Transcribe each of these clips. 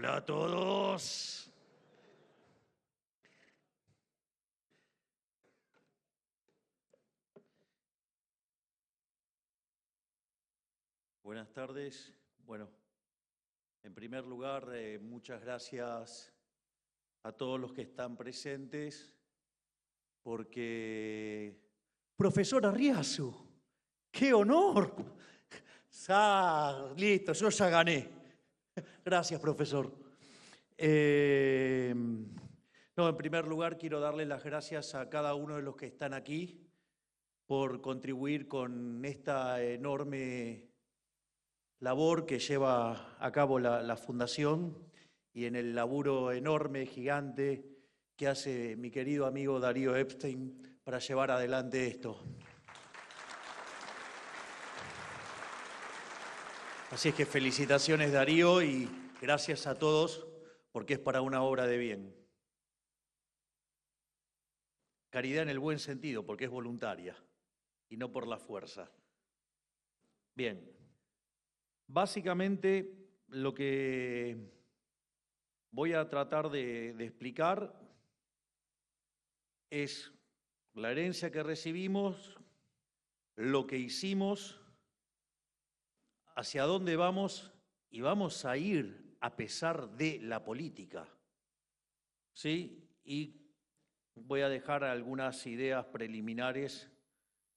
Hola a todos. Buenas tardes. Bueno, en primer lugar, muchas gracias a todos los que están presentes, porque... Profesor Arriazu, ¡qué honor! Listo, yo ya gané. Gracias, profesor. No, en primer lugar, quiero darle las gracias a cada uno de los que están aquí por contribuir con esta enorme labor que lleva a cabo la Fundación y en el laburo enorme, gigante, que hace mi querido amigo Darío Epstein para llevar adelante esto. Así es que felicitaciones, Darío, y gracias a todos, porque es para una obra de bien. Caridad en el buen sentido, porque es voluntaria y no por la fuerza. Bien, básicamente lo que voy a tratar de explicar es la herencia que recibimos, lo que hicimos, hacia dónde vamos y vamos a ir a pesar de la política. ¿Sí? Y voy a dejar algunas ideas preliminares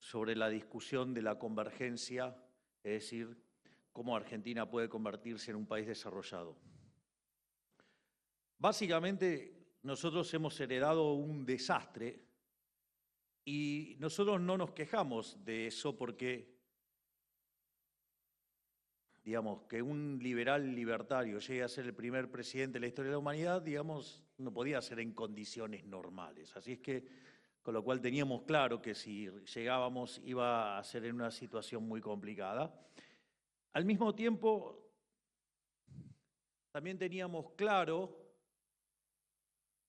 sobre la discusión de la convergencia, es decir, cómo Argentina puede convertirse en un país desarrollado. Básicamente, nosotros hemos heredado un desastre y nosotros no nos quejamos de eso porque, digamos, que un liberal libertario llegue a ser el primer presidente de la historia de la humanidad, digamos, no podía ser en condiciones normales. Así es que, con lo cual teníamos claro que si llegábamos iba a ser en una situación muy complicada. Al mismo tiempo, también teníamos claro,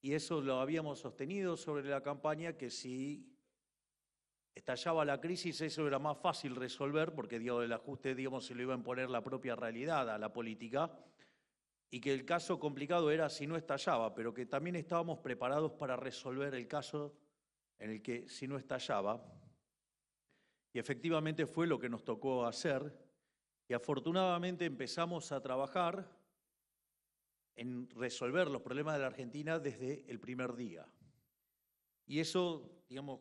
y eso lo habíamos sostenido sobre la campaña, que si estallaba la crisis eso era más fácil resolver, porque el ajuste, digamos, se lo iba a imponer la propia realidad a la política, y que el caso complicado era si no estallaba, pero que también estábamos preparados para resolver el caso en el que si no estallaba, y efectivamente fue lo que nos tocó hacer, y afortunadamente empezamos a trabajar en resolver los problemas de la Argentina desde el primer día. Y eso, digamos,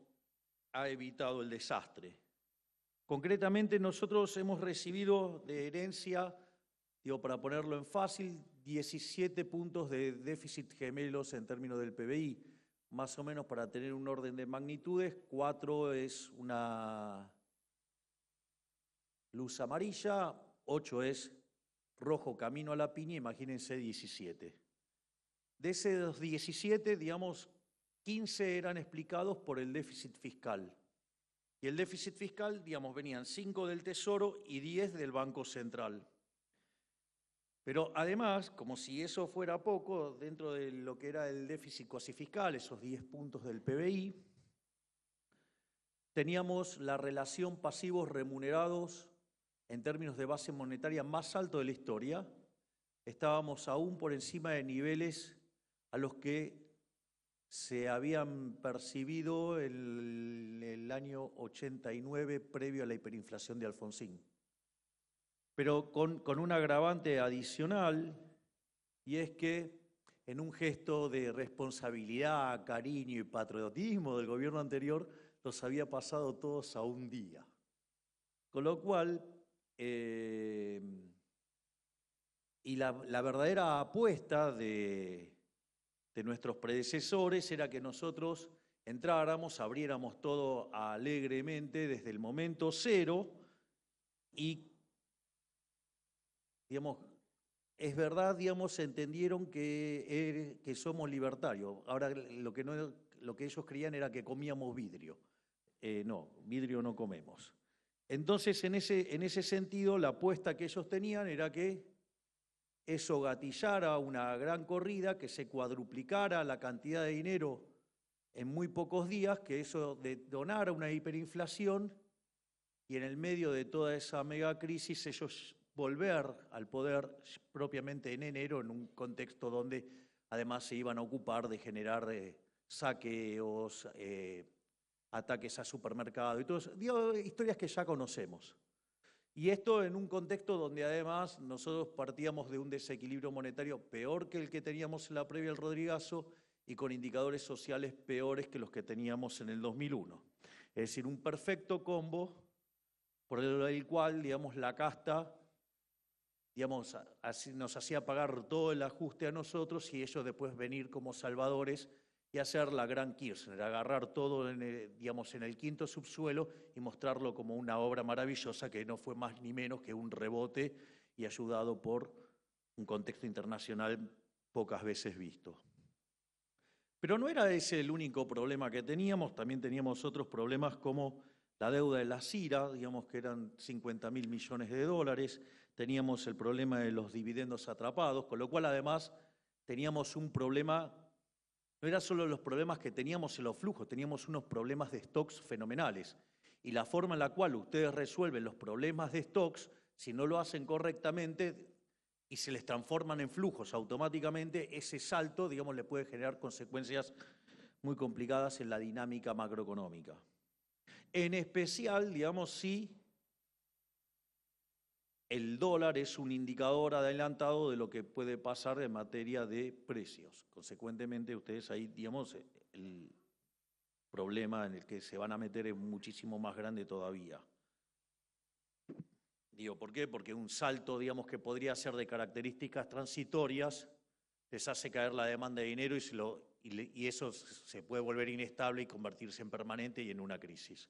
ha evitado el desastre. Concretamente, nosotros hemos recibido de herencia, digo, para ponerlo en fácil, 17 puntos de déficit gemelos en términos del PBI, más o menos para tener un orden de magnitudes. 4 es una luz amarilla, 8 es rojo camino a la piña, imagínense 17. De esos 17, digamos, 15 eran explicados por el déficit fiscal. Y el déficit fiscal, digamos, venían 5 del Tesoro y 10 del Banco Central. Pero además, como si eso fuera poco, dentro de lo que era el déficit cuasi fiscal, esos 10 puntos del PBI, teníamos la relación pasivos remunerados en términos de base monetaria más alto de la historia. Estábamos aún por encima de niveles a los que se habían percibido en el año 89 previo a la hiperinflación de Alfonsín. Pero con un agravante adicional, y es que en un gesto de responsabilidad, cariño y patriotismo del gobierno anterior, los había pasado todos a un día. Con lo cual, y la verdadera apuesta de nuestros predecesores era que nosotros entráramos, abriéramos todo alegremente desde el momento cero y, digamos, es verdad, digamos, entendieron que somos libertarios. Ahora, lo que ellos creían era que comíamos vidrio. No, vidrio no comemos. Entonces, en ese sentido, la apuesta que ellos tenían era que eso gatillara una gran corrida, que se cuadruplicara la cantidad de dinero en muy pocos días, que eso detonara una hiperinflación y en el medio de toda esa megacrisis ellos volver al poder propiamente en enero, en un contexto donde además se iban a ocupar de generar saqueos, ataques a supermercados y todo eso. Digo, historias que ya conocemos. Y esto en un contexto donde además nosotros partíamos de un desequilibrio monetario peor que el que teníamos en la previa del Rodrigazo y con indicadores sociales peores que los que teníamos en el 2001. Es decir, un perfecto combo por el cual, digamos, la casta, digamos, nos hacía pagar todo el ajuste a nosotros y ellos después venir como salvadores y hacer la gran Kirchner, agarrar todo digamos, en el quinto subsuelo y mostrarlo como una obra maravillosa que no fue más ni menos que un rebote y ayudado por un contexto internacional pocas veces visto. Pero no era ese el único problema que teníamos, también teníamos otros problemas como la deuda de la CIRA, digamos que eran 50.000 millones de dólares, teníamos el problema de los dividendos atrapados, con lo cual además teníamos un problema, no eran solo los problemas que teníamos en los flujos, teníamos unos problemas de stocks fenomenales. Y la forma en la cual ustedes resuelven los problemas de stocks, si no lo hacen correctamente y se les transforman en flujos automáticamente, ese salto, digamos, le puede generar consecuencias muy complicadas en la dinámica macroeconómica. En especial, digamos, si el dólar es un indicador adelantado de lo que puede pasar en materia de precios. Consecuentemente, ustedes ahí, digamos, el problema en el que se van a meter es muchísimo más grande todavía. Digo, ¿por qué? Porque un salto, digamos, que podría ser de características transitorias, les hace caer la demanda de dinero y eso se puede volver inestable y convertirse en permanente y en una crisis.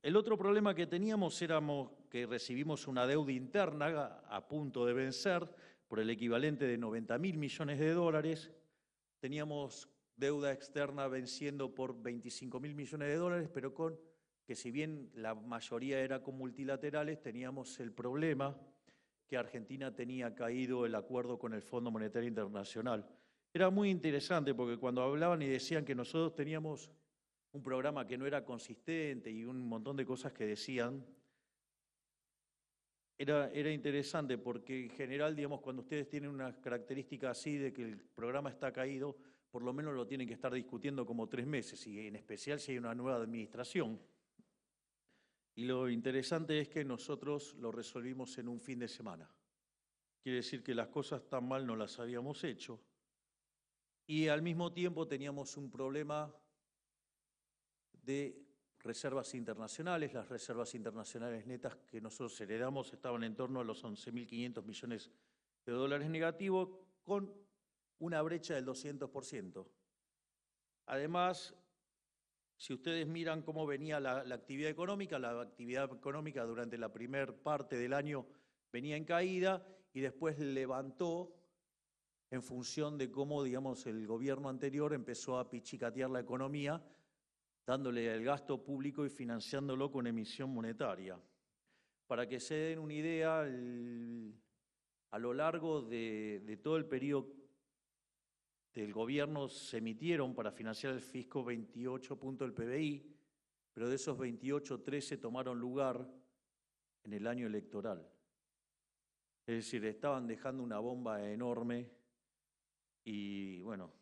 El otro problema que teníamos era que recibimos una deuda interna a punto de vencer por el equivalente de 90.000 millones de dólares. Teníamos deuda externa venciendo por 25.000 millones de dólares, pero con que si bien la mayoría era con multilaterales, teníamos el problema que Argentina tenía caído el acuerdo con el Fondo Monetario Internacional. Era muy interesante porque cuando hablaban y decían que nosotros teníamos un programa que no era consistente y un montón de cosas que decían, era interesante porque en general, digamos, cuando ustedes tienen una característica así de que el programa está caído, por lo menos lo tienen que estar discutiendo como 3 meses, y en especial si hay una nueva administración. Y lo interesante es que nosotros lo resolvimos en un fin de semana. Quiere decir que las cosas tan mal no las habíamos hecho. Y al mismo tiempo teníamos un problema de reservas internacionales. Las reservas internacionales netas que nosotros heredamos estaban en torno a los 11.500 millones de dólares negativos, con una brecha del 200%. Además, si ustedes miran cómo venía la actividad económica durante la primera parte del año venía en caída y después levantó en función de cómo, digamos, el gobierno anterior empezó a pichicatear la economía, dándole el gasto público y financiándolo con emisión monetaria. Para que se den una idea, a lo largo de todo el periodo del gobierno se emitieron para financiar el fisco 28 puntos del PBI, pero de esos 28, 13 tomaron lugar en el año electoral. Es decir, estaban dejando una bomba enorme y, bueno,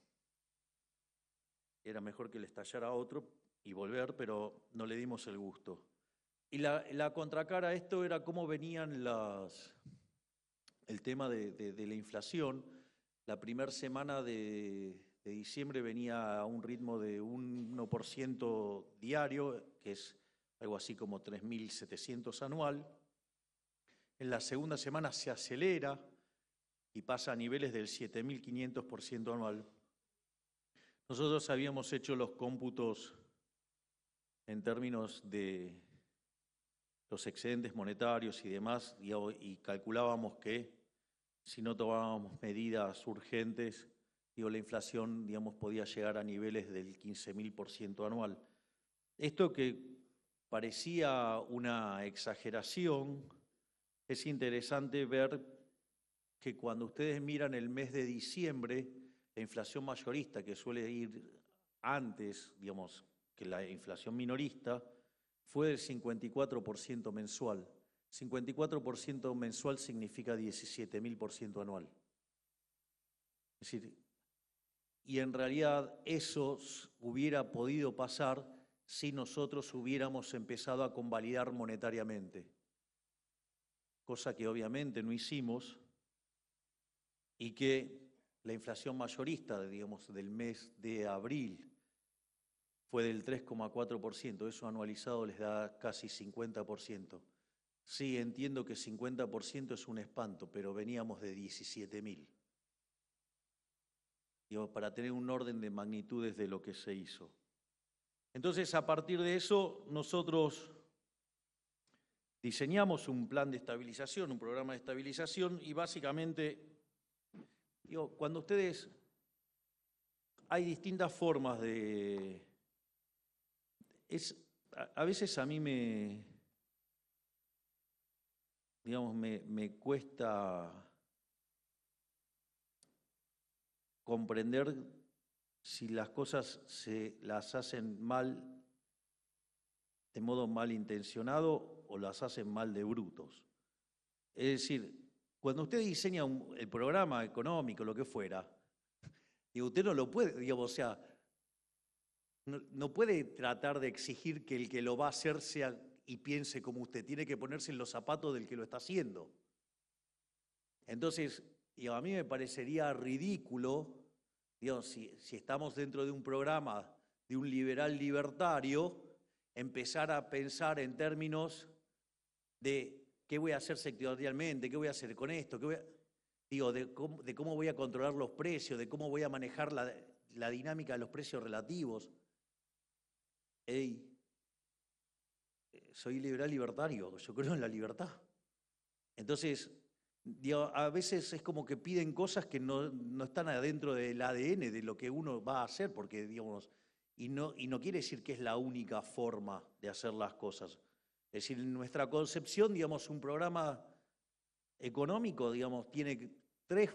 era mejor que le estallara otro y volver, pero no le dimos el gusto. Y la contracara a esto era cómo venían el tema de la inflación. La primera semana de diciembre venía a un ritmo de 1% diario, que es algo así como 3.700 anual. En la segunda semana se acelera y pasa a niveles del 7.500% anual. Nosotros habíamos hecho los cómputos en términos de los excedentes monetarios y demás, y calculábamos que si no tomábamos medidas urgentes, la inflación, digamos, podía llegar a niveles del 15.000% anual. Esto que parecía una exageración, es interesante ver que cuando ustedes miran el mes de diciembre, la inflación mayorista, que suele ir antes, digamos, que la inflación minorista, fue del 54% mensual. 54% mensual significa 17.000% anual. Es decir, y en realidad eso hubiera podido pasar si nosotros hubiéramos empezado a convalidar monetariamente, cosa que obviamente no hicimos y que la inflación mayorista, digamos, del mes de abril fue del 3,4%, eso anualizado les da casi 50%. Sí, entiendo que 50% es un espanto, pero veníamos de 17.000. Digamos, para tener un orden de magnitudes de lo que se hizo. Entonces, a partir de eso, nosotros diseñamos un plan de estabilización, un programa de estabilización, y básicamente, cuando ustedes, hay distintas formas de... a veces a mí me cuesta comprender si las cosas se las hacen mal, de modo malintencionado, o las hacen mal de brutos. Es decir, cuando usted diseña el programa económico, lo que fuera, usted no lo puede, digamos, o sea, no puede tratar de exigir que el que lo va a hacer sea y piense como usted, tiene que ponerse en los zapatos del que lo está haciendo. Entonces, a mí me parecería ridículo, digamos, si estamos dentro de un programa de un liberal libertario, empezar a pensar en términos de qué voy a hacer sectorialmente, qué voy a hacer con esto, de cómo voy a controlar los precios, de cómo voy a manejar la dinámica de los precios relativos. Soy liberal libertario, yo creo en la libertad. Entonces, a veces es como que piden cosas que no están adentro del ADN de lo que uno va a hacer, porque, digamos, y no quiere decir que es la única forma de hacer las cosas. Es decir, en nuestra concepción, digamos, un programa económico, digamos, tiene 3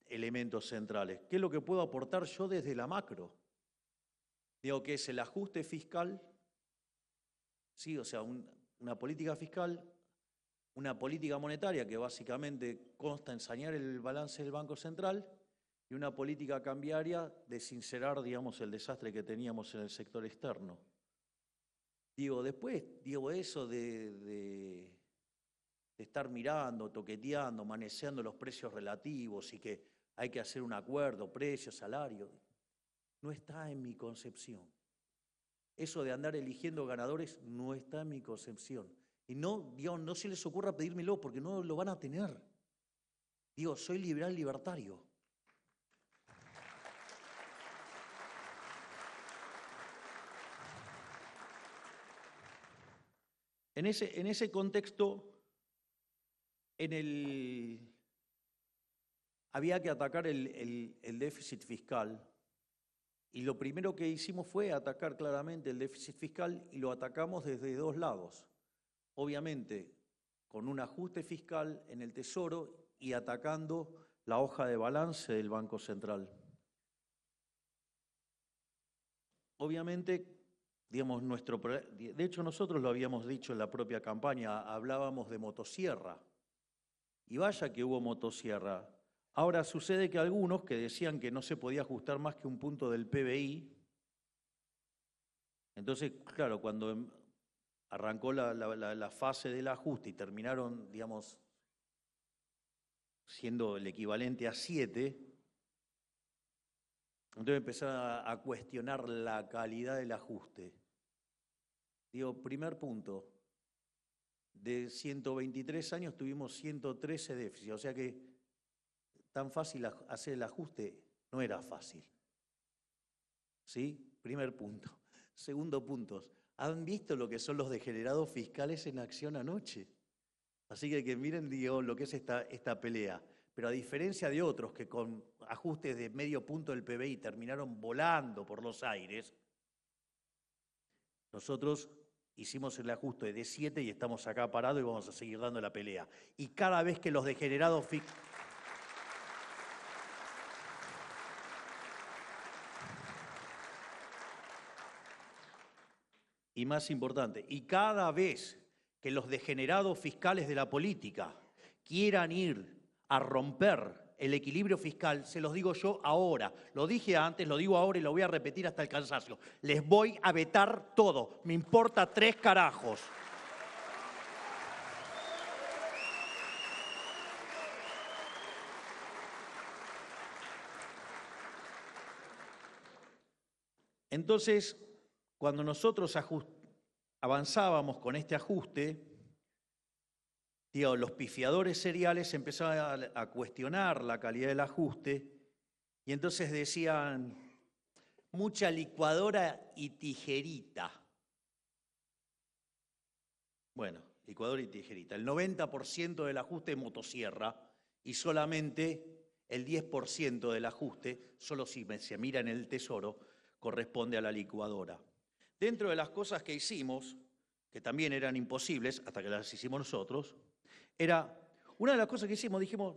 elementos centrales. ¿Qué es lo que puedo aportar yo desde la macro? Digo, que es el ajuste fiscal, sí, o sea, una política fiscal, una política monetaria que básicamente consta en sanear el balance del Banco Central y una política cambiaria de sincerar, digamos, el desastre que teníamos en el sector externo. Después, eso de estar mirando, toqueteando, manejando los precios relativos y que hay que hacer un acuerdo, precio, salario, no está en mi concepción. Eso de andar eligiendo ganadores no está en mi concepción. Y no se les ocurra pedírmelo porque no lo van a tener. Soy liberal libertario. En ese contexto, había que atacar el déficit fiscal. Y lo primero que hicimos fue atacar claramente el déficit fiscal y lo atacamos desde 2 lados. Obviamente, con un ajuste fiscal en el Tesoro y atacando la hoja de balance del Banco Central. Obviamente, digamos, de hecho nosotros lo habíamos dicho en la propia campaña, hablábamos de motosierra. Y vaya que hubo motosierra. Ahora sucede que algunos que decían que no se podía ajustar más que un punto del PBI, entonces, claro, cuando arrancó la fase del ajuste y terminaron, digamos, siendo el equivalente a 7, entonces empezaron a cuestionar la calidad del ajuste. Primer punto, de 123 años tuvimos 113 déficits, o sea que tan fácil hacer el ajuste no era fácil. ¿Sí? Primer punto. Segundo punto, ¿han visto lo que son los degenerados fiscales en acción anoche? Así que miren, lo que es esta pelea. Pero a diferencia de otros que con ajustes de medio punto del PBI terminaron volando por los aires, nosotros hicimos el ajuste de 7 y estamos acá parados y vamos a seguir dando la pelea. Y cada vez que los degenerados fiscales... Y más importante, y cada vez que los degenerados fiscales de la política quieran ir a romper el equilibrio fiscal, se los digo yo ahora. Lo dije antes, lo digo ahora y lo voy a repetir hasta el cansancio. Les voy a vetar todo. Me importa 3 carajos. Entonces, cuando nosotros avanzábamos con este ajuste, los pifiadores seriales empezaban a cuestionar la calidad del ajuste y entonces decían, mucha licuadora y tijerita. Bueno, licuadora y tijerita. El 90% del ajuste es motosierra y solamente el 10% del ajuste, solo si se mira en el Tesoro, corresponde a la licuadora. Dentro de las cosas que hicimos, que también eran imposibles, hasta que las hicimos nosotros, era, una de las cosas que hicimos, dijimos,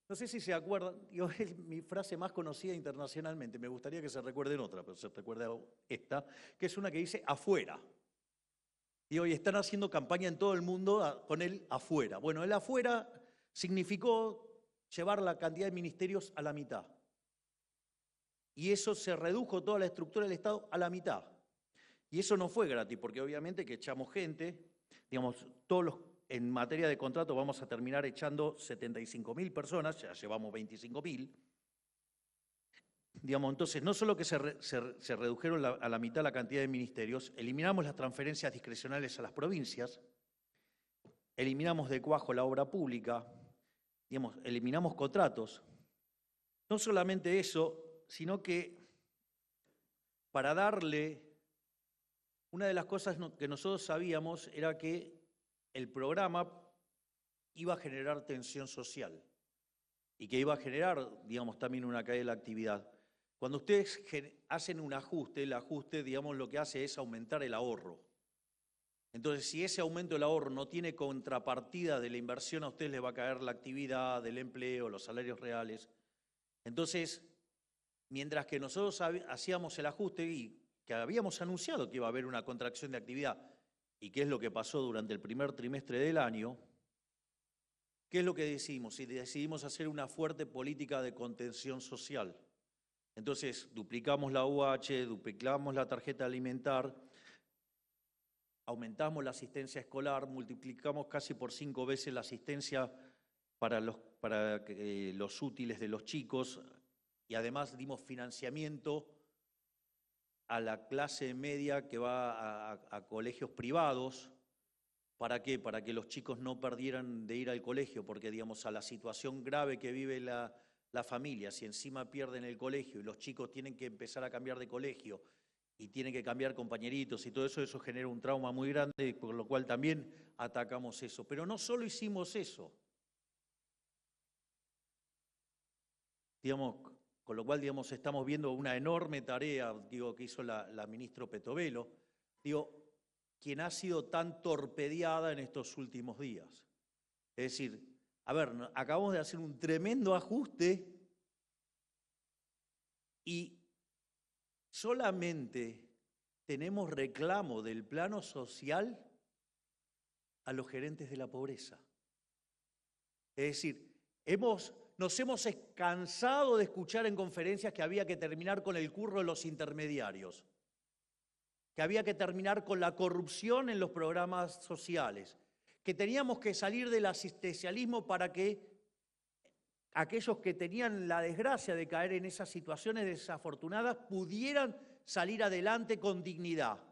no sé si se acuerdan, es mi frase más conocida internacionalmente, me gustaría que se recuerden otra, pero se recuerda esta, que es una que dice afuera. Y hoy están haciendo campaña en todo el mundo con el afuera. Bueno, el afuera significó llevar la cantidad de ministerios a la mitad. Y eso se redujo toda la estructura del Estado a la mitad. Y eso no fue gratis, porque obviamente que echamos gente, digamos, en materia de contrato vamos a terminar echando 75.000 personas, ya llevamos 25.000. Digamos, entonces, no solo que se redujeron a la mitad la cantidad de ministerios, eliminamos las transferencias discrecionales a las provincias, eliminamos de cuajo la obra pública, digamos, eliminamos contratos. No solamente eso, sino que para darle, una de las cosas que nosotros sabíamos era que el programa iba a generar tensión social y que iba a generar, digamos, también una caída de la actividad. Cuando ustedes hacen un ajuste, el ajuste, digamos, lo que hace es aumentar el ahorro. Entonces, si ese aumento del ahorro no tiene contrapartida de la inversión, a ustedes les va a caer la actividad, del empleo, los salarios reales. Entonces, mientras que nosotros hacíamos el ajuste y que habíamos anunciado que iba a haber una contracción de actividad, y qué es lo que pasó durante el primer trimestre del año, ¿qué es lo que decidimos? Y decidimos hacer una fuerte política de contención social. Entonces, duplicamos la UH, duplicamos la tarjeta alimentar, aumentamos la asistencia escolar, multiplicamos casi por 5 veces la asistencia para los útiles de los chicos y además dimos financiamiento a la clase media que va a colegios privados. ¿Para qué? Para que los chicos no perdieran de ir al colegio, porque digamos a la situación grave que vive la familia, si encima pierden el colegio y los chicos tienen que empezar a cambiar de colegio y tienen que cambiar compañeritos y todo eso, eso genera un trauma muy grande, por lo cual también atacamos eso. Pero no solo hicimos eso, digamos, con lo cual, digamos, estamos viendo una enorme tarea, digo, que hizo la ministra Petovelo, digo, quien ha sido tan torpedeada en estos últimos días. Es decir, a ver, acabamos de hacer un tremendo ajuste y solamente tenemos reclamo del plano social a los gerentes de la pobreza. Es decir, nos hemos cansado de escuchar en conferencias que había que terminar con el curro de los intermediarios, que había que terminar con la corrupción en los programas sociales, que teníamos que salir del asistencialismo para que aquellos que tenían la desgracia de caer en esas situaciones desafortunadas pudieran salir adelante con dignidad.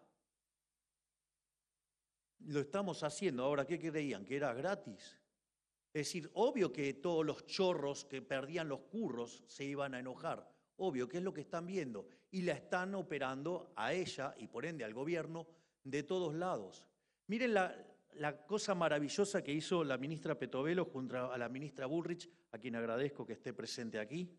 Lo estamos haciendo. Ahora, ¿qué creían? ¿Que era gratis? Es decir, obvio que todos los chorros que perdían los curros se iban a enojar. Obvio que es lo que están viendo. Y la están operando a ella y por ende al gobierno de todos lados. Miren la cosa maravillosa que hizo la ministra Petovelo junto a la ministra Bullrich, a quien agradezco que esté presente aquí.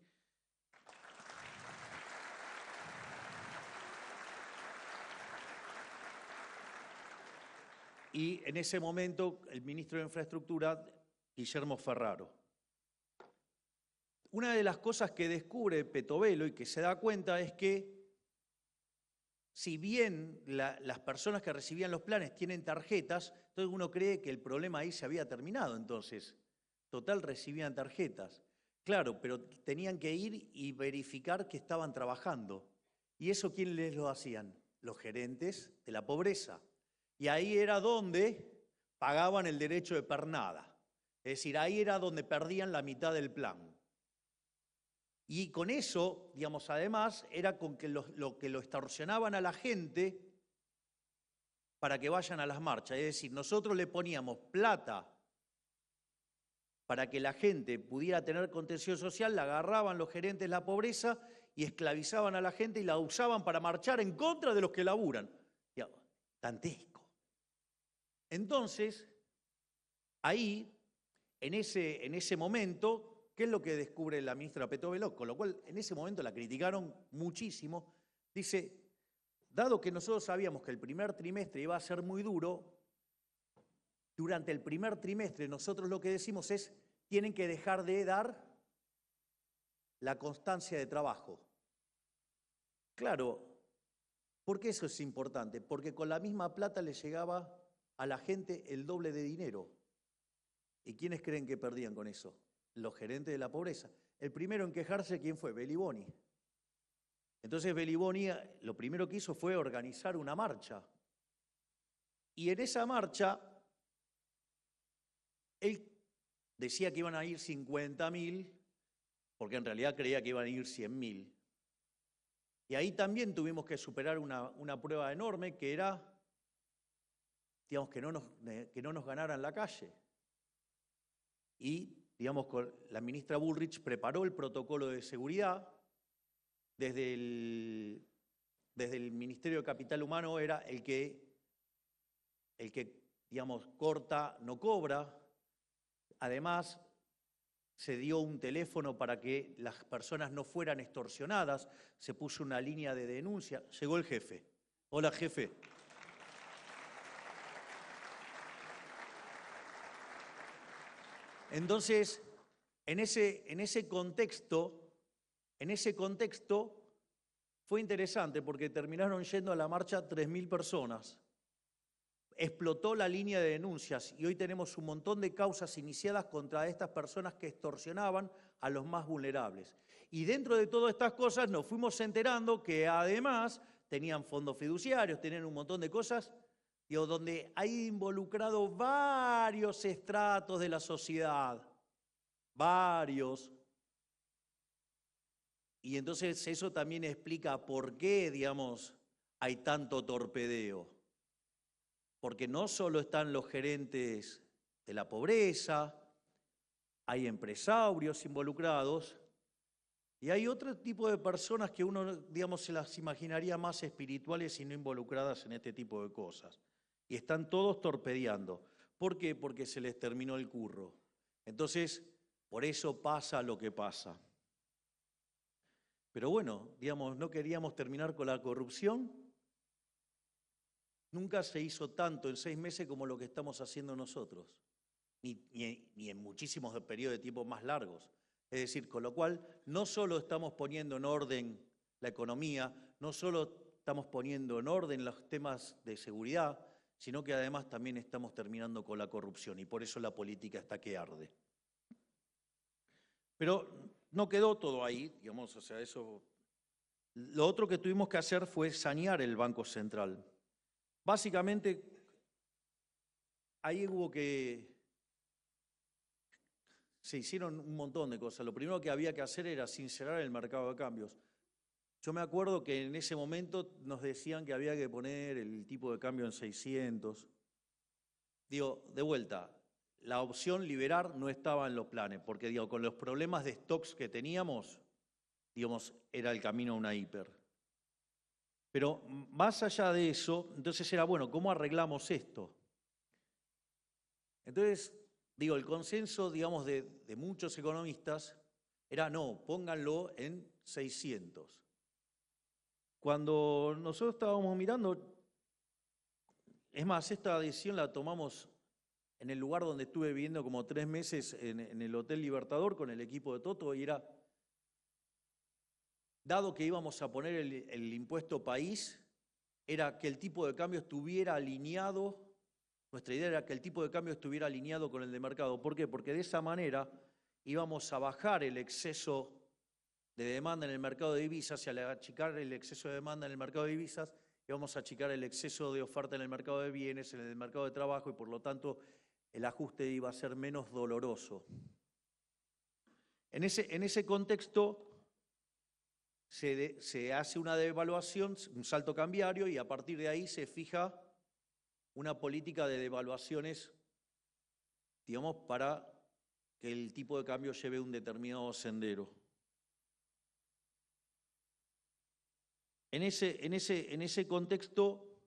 Y en ese momento el ministro de Infraestructura, Guillermo Ferraro. Una de las cosas que descubre Petovelo y que se da cuenta es que si bien las personas que recibían los planes tienen tarjetas, entonces uno cree que el problema ahí se había terminado. Entonces, total, recibían tarjetas. Claro, pero tenían que ir y verificar que estaban trabajando. ¿Y eso quién les lo hacían? Los gerentes de la pobreza. Y ahí era donde pagaban el derecho de pernada. Es decir, ahí era donde perdían la mitad del plan. Y con eso, digamos, además, era con que lo que lo extorsionaban a la gente para que vayan a las marchas. Es decir, nosotros le poníamos plata para que la gente pudiera tener contención social, la agarraban los gerentes de la pobreza y esclavizaban a la gente y la usaban para marchar en contra de los que laburan. Digamos, dantesco. Entonces, ahí, en ese momento, ¿qué es lo que descubre la ministra Petovelo? Con lo cual, en ese momento la criticaron muchísimo. Dice, dado que nosotros sabíamos que el primer trimestre iba a ser muy duro, durante el primer trimestre nosotros lo que decimos es, tienen que dejar de dar la constancia de trabajo. Claro, ¿por qué eso es importante? Porque con la misma plata le llegaba a la gente el doble de dinero. ¿Y quiénes creen que perdían con eso? Los gerentes de la pobreza. El primero en quejarse, ¿quién fue? Beliboni. Entonces Beliboni lo primero que hizo fue organizar una marcha. Y en esa marcha, él decía que iban a ir 50.000, porque en realidad creía que iban a ir 100.000. Y ahí también tuvimos que superar una prueba enorme que era, digamos, que no nos ganaran la calle. Y, digamos, la ministra Bullrich preparó el protocolo de seguridad. Desde el Ministerio de Capital Humano era el que, digamos, corta, no cobra. Además, se dio un teléfono para que las personas no fueran extorsionadas, se puso una línea de denuncia. Llegó el jefe. Hola, jefe. Entonces, en ese contexto fue interesante porque terminaron yendo a la marcha 3.000 personas. Explotó la línea de denuncias y hoy tenemos un montón de causas iniciadas contra estas personas que extorsionaban a los más vulnerables. Y dentro de todas estas cosas nos fuimos enterando que además tenían fondos fiduciarios, tenían un montón de cosas, donde hay involucrado varios estratos de la sociedad, varios. Y entonces eso también explica por qué, digamos, hay tanto torpedeo. Porque no solo están los gerentes de la pobreza, hay empresarios involucrados y hay otro tipo de personas que uno, digamos, se las imaginaría más espirituales y no involucradas en este tipo de cosas. Y están todos torpedeando. ¿Por qué? Porque se les terminó el curro. Entonces, por eso pasa lo que pasa. Pero bueno, digamos, no queríamos terminar con la corrupción. Nunca se hizo tanto en 6 meses como lo que estamos haciendo nosotros, ni en muchísimos periodos de tiempo más largos. Es decir, con lo cual no solo estamos poniendo en orden la economía, no solo estamos poniendo en orden los temas de seguridad, sino que además también estamos terminando con la corrupción y por eso la política está que arde. Pero no quedó todo ahí, digamos, o sea, eso. Lo otro que tuvimos que hacer fue sanear el Banco Central. Básicamente, ahí se hicieron un montón de cosas. Lo primero que había que hacer era sincerar el mercado de cambios. Yo me acuerdo que en ese momento nos decían que había que poner el tipo de cambio en 600. Digo, de vuelta, la opción liberar no estaba en los planes, porque digo, con los problemas de stocks que teníamos, digamos, era el camino a una hiper. Pero más allá de eso, entonces era, bueno, ¿cómo arreglamos esto? Entonces, digo, el consenso, digamos, de muchos economistas era, no, pónganlo en 600. Cuando nosotros estábamos mirando, es más, esta decisión la tomamos en el lugar donde estuve viviendo como 3 meses, en el Hotel Libertador con el equipo de Toto, y era, dado que íbamos a poner el impuesto país, era que el tipo de cambio estuviera alineado, nuestra idea era que el tipo de cambio estuviera alineado con el de mercado. ¿Por qué? Porque de esa manera íbamos a bajar el exceso de demanda en el mercado de divisas, y al achicar el exceso de demanda en el mercado de divisas, íbamos a achicar el exceso de oferta en el mercado de bienes, en el mercado de trabajo, y por lo tanto el ajuste iba a ser menos doloroso. En ese contexto se hace una devaluación, un salto cambiario, y a partir de ahí se fija una política de devaluaciones, digamos, para que el tipo de cambio lleve un determinado sendero. En ese contexto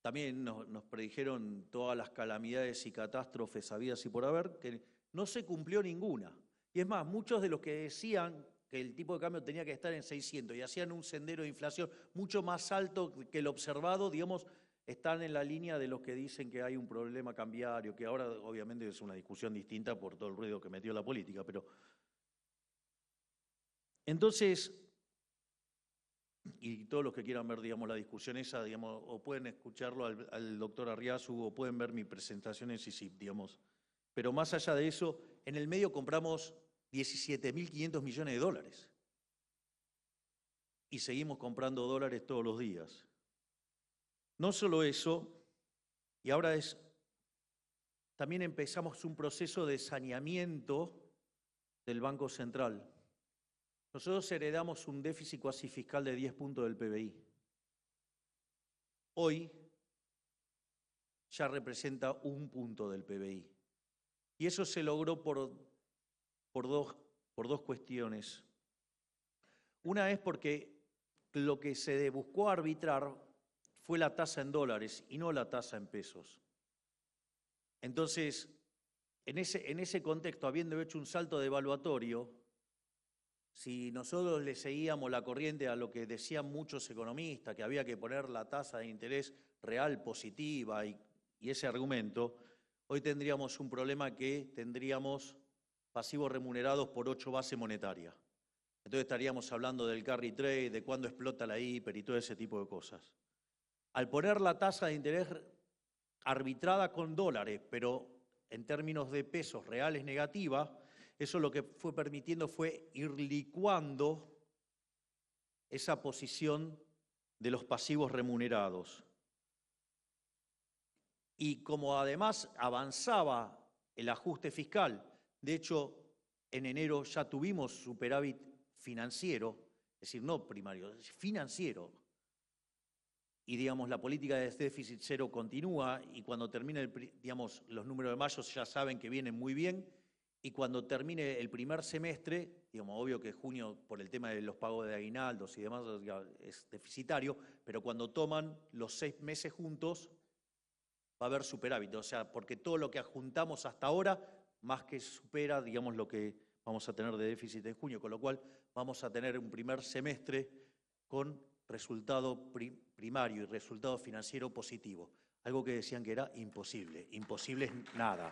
también nos predijeron todas las calamidades y catástrofes habidas y por haber, que no se cumplió ninguna. Y es más, muchos de los que decían que el tipo de cambio tenía que estar en 600 y hacían un sendero de inflación mucho más alto que el observado, digamos, están en la línea de los que dicen que hay un problema cambiario, que ahora obviamente es una discusión distinta por todo el ruido que metió la política, pero... Entonces, y todos los que quieran ver, digamos, la discusión esa, digamos, o pueden escucharlo al doctor Arriazu, o pueden ver mi presentación en CICIP, digamos. Pero más allá de eso, en el medio compramos 17.500 millones de dólares. Y seguimos comprando dólares todos los días. No solo eso, y ahora también empezamos un proceso de saneamiento del Banco Central. Nosotros heredamos un déficit cuasi fiscal de 10 puntos del PBI. Hoy ya representa 1 punto del PBI. Y eso se logró por dos cuestiones. Una es porque lo que se buscó arbitrar fue la tasa en dólares y no la tasa en pesos. Entonces, en ese contexto, habiendo hecho un salto devaluatorio, si nosotros le seguíamos la corriente a lo que decían muchos economistas, que había que poner la tasa de interés real positiva y ese argumento, hoy tendríamos un problema que tendríamos pasivos remunerados por 8 bases monetarias. Entonces estaríamos hablando del carry trade, de cuándo explota la hiper y todo ese tipo de cosas. Al poner la tasa de interés arbitrada con dólares, pero en términos de pesos reales negativa, eso lo que fue permitiendo fue ir licuando esa posición de los pasivos remunerados. Y como además avanzaba el ajuste fiscal, de hecho, en enero ya tuvimos superávit financiero, es decir, no primario, es financiero. Y, digamos, la política de déficit cero continúa, y cuando termine, digamos, los números de mayo ya saben que vienen muy bien, y cuando termine el primer semestre, digamos, obvio que junio por el tema de los pagos de aguinaldos y demás es deficitario, pero cuando toman los 6 meses juntos va a haber superávit, o sea, porque todo lo que adjuntamos hasta ahora más que supera, digamos, lo que vamos a tener de déficit en junio, con lo cual vamos a tener un primer semestre con resultado primario y resultado financiero positivo, algo que decían que era imposible. Imposible es nada.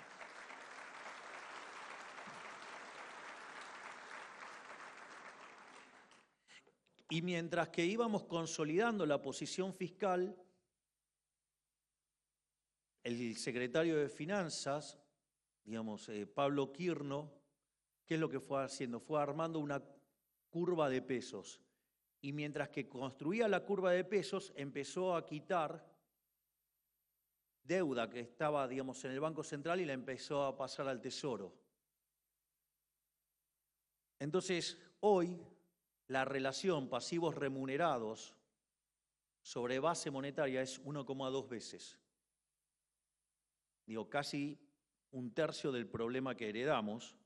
Y mientras que íbamos consolidando la posición fiscal, el secretario de Finanzas, digamos, Pablo Quirno, ¿qué es lo que fue haciendo? Fue armando una curva de pesos. Y mientras que construía la curva de pesos, empezó a quitar deuda que estaba, digamos, en el Banco Central y la empezó a pasar al Tesoro. Entonces, hoy, la relación pasivos remunerados sobre base monetaria es 1,2 veces. Digo, casi 1/3 del problema que heredamos.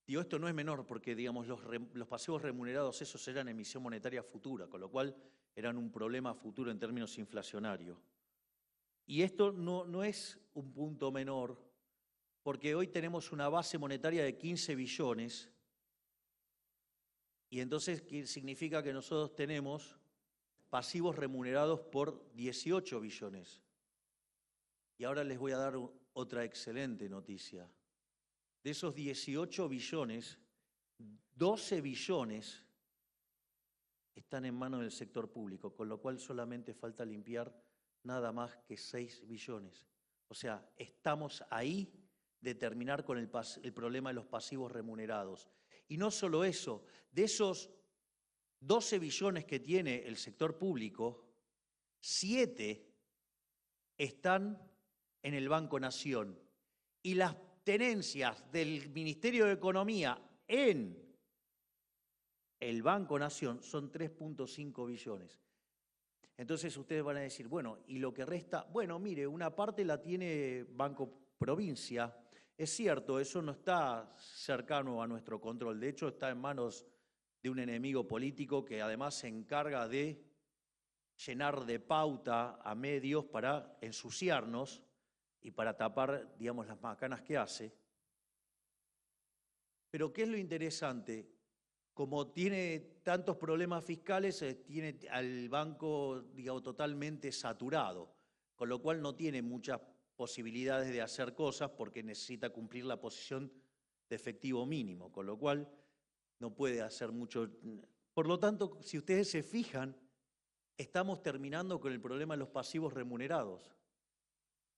Digo, esto no es menor porque, digamos, los pasivos remunerados, esos eran emisión monetaria futura, con lo cual eran un problema futuro en términos inflacionarios. Y esto no es un punto menor, porque hoy tenemos una base monetaria de 15 billones, y entonces significa que nosotros tenemos pasivos remunerados por 18 billones. Y ahora les voy a dar otra excelente noticia. De esos 18 billones, 12 billones están en manos del sector público, con lo cual solamente falta limpiar nada más que 6 billones. O sea, estamos ahí de terminar con el problema de los pasivos remunerados. Y no solo eso, de esos 12 billones que tiene el sector público, 7 están en el Banco Nación. Y las tenencias del Ministerio de Economía en el Banco Nación son 3.5 billones. Entonces ustedes van a decir, bueno, ¿y lo que resta? Bueno, mire, una parte la tiene Banco Provincia. Es cierto, eso no está cercano a nuestro control. De hecho, está en manos de un enemigo político que además se encarga de llenar de pauta a medios para ensuciarnos y para tapar, digamos, las macanas que hace. Pero ¿qué es lo interesante? Como tiene tantos problemas fiscales, tiene al banco, digamos, totalmente saturado, con lo cual no tiene muchas posibilidades de hacer cosas porque necesita cumplir la posición de efectivo mínimo, con lo cual no puede hacer mucho. Por lo tanto, si ustedes se fijan, estamos terminando con el problema de los pasivos remunerados.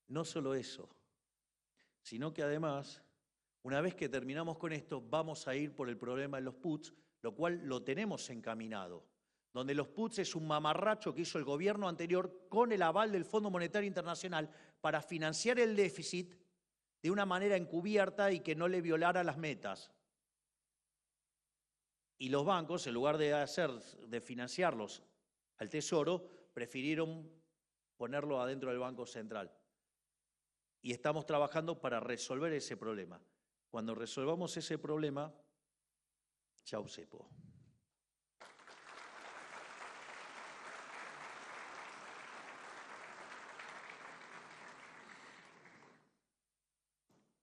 No solo eso, sino que además, una vez que terminamos con esto, vamos a ir por el problema de los puts, lo cual lo tenemos encaminado, donde los puts es un mamarracho que hizo el gobierno anterior con el aval del Fondo Monetario Internacional para financiar el déficit de una manera encubierta y que no le violara las metas. Y los bancos, en lugar de financiarlos al Tesoro, prefirieron ponerlo adentro del Banco Central. Y estamos trabajando para resolver ese problema. Cuando resolvamos ese problema, chau cepo.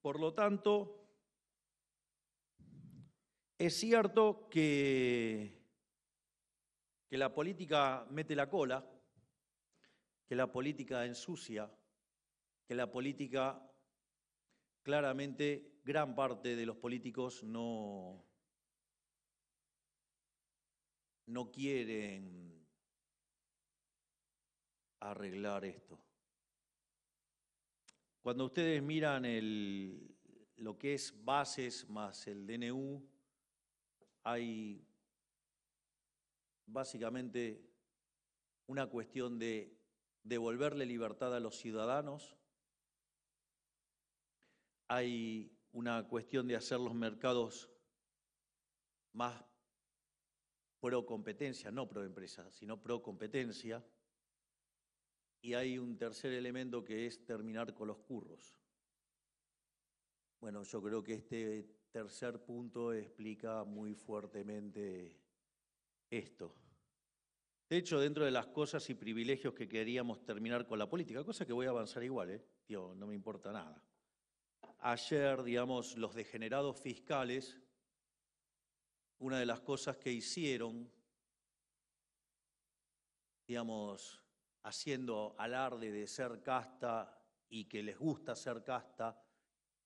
Por lo tanto, es cierto que la política mete la cola, que la política ensucia, que la política, claramente, gran parte de los políticos no quieren arreglar esto. Cuando ustedes miran lo que es bases más el DNU, hay básicamente una cuestión de devolverle libertad a los ciudadanos, hay una cuestión de hacer los mercados más pro competencia, no pro empresa, sino pro competencia, y hay un tercer elemento que es terminar con los curros. Bueno, yo creo que este tercer punto explica muy fuertemente esto. De hecho, dentro de las cosas y privilegios que queríamos terminar con la política, cosa que voy a avanzar igual, no me importa nada. Ayer, digamos, los degenerados fiscales, una de las cosas que hicieron, digamos, haciendo alarde de ser casta y que les gusta ser casta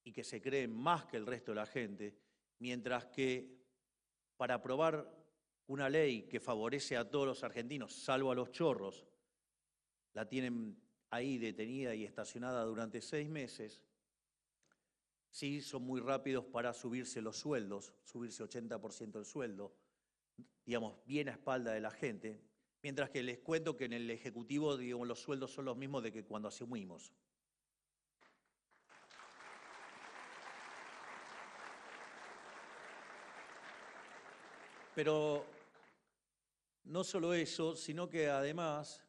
y que se creen más que el resto de la gente, mientras que para aprobar una ley que favorece a todos los argentinos, salvo a los chorros, la tienen ahí detenida y estacionada durante 6 meses, sí son muy rápidos para subirse los sueldos, subirse 80% el sueldo, digamos, bien a espalda de la gente, mientras que les cuento que en el Ejecutivo, digamos, los sueldos son los mismos de que cuando asumimos. Pero no solo eso, sino que además,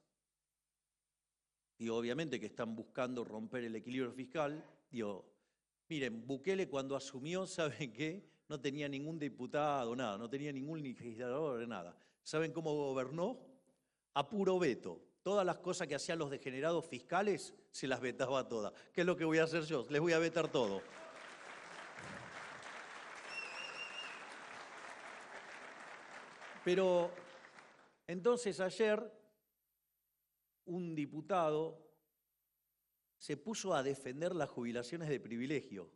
obviamente que están buscando romper el equilibrio fiscal, miren, Bukele cuando asumió, ¿saben qué? No tenía ningún diputado, nada, no tenía ningún legislador, nada. ¿Saben cómo gobernó? A puro veto. Todas las cosas que hacían los degenerados fiscales, se las vetaba todas. ¿Qué es lo que voy a hacer yo? Les voy a vetar todo. Pero entonces ayer un diputado se puso a defender las jubilaciones de privilegio.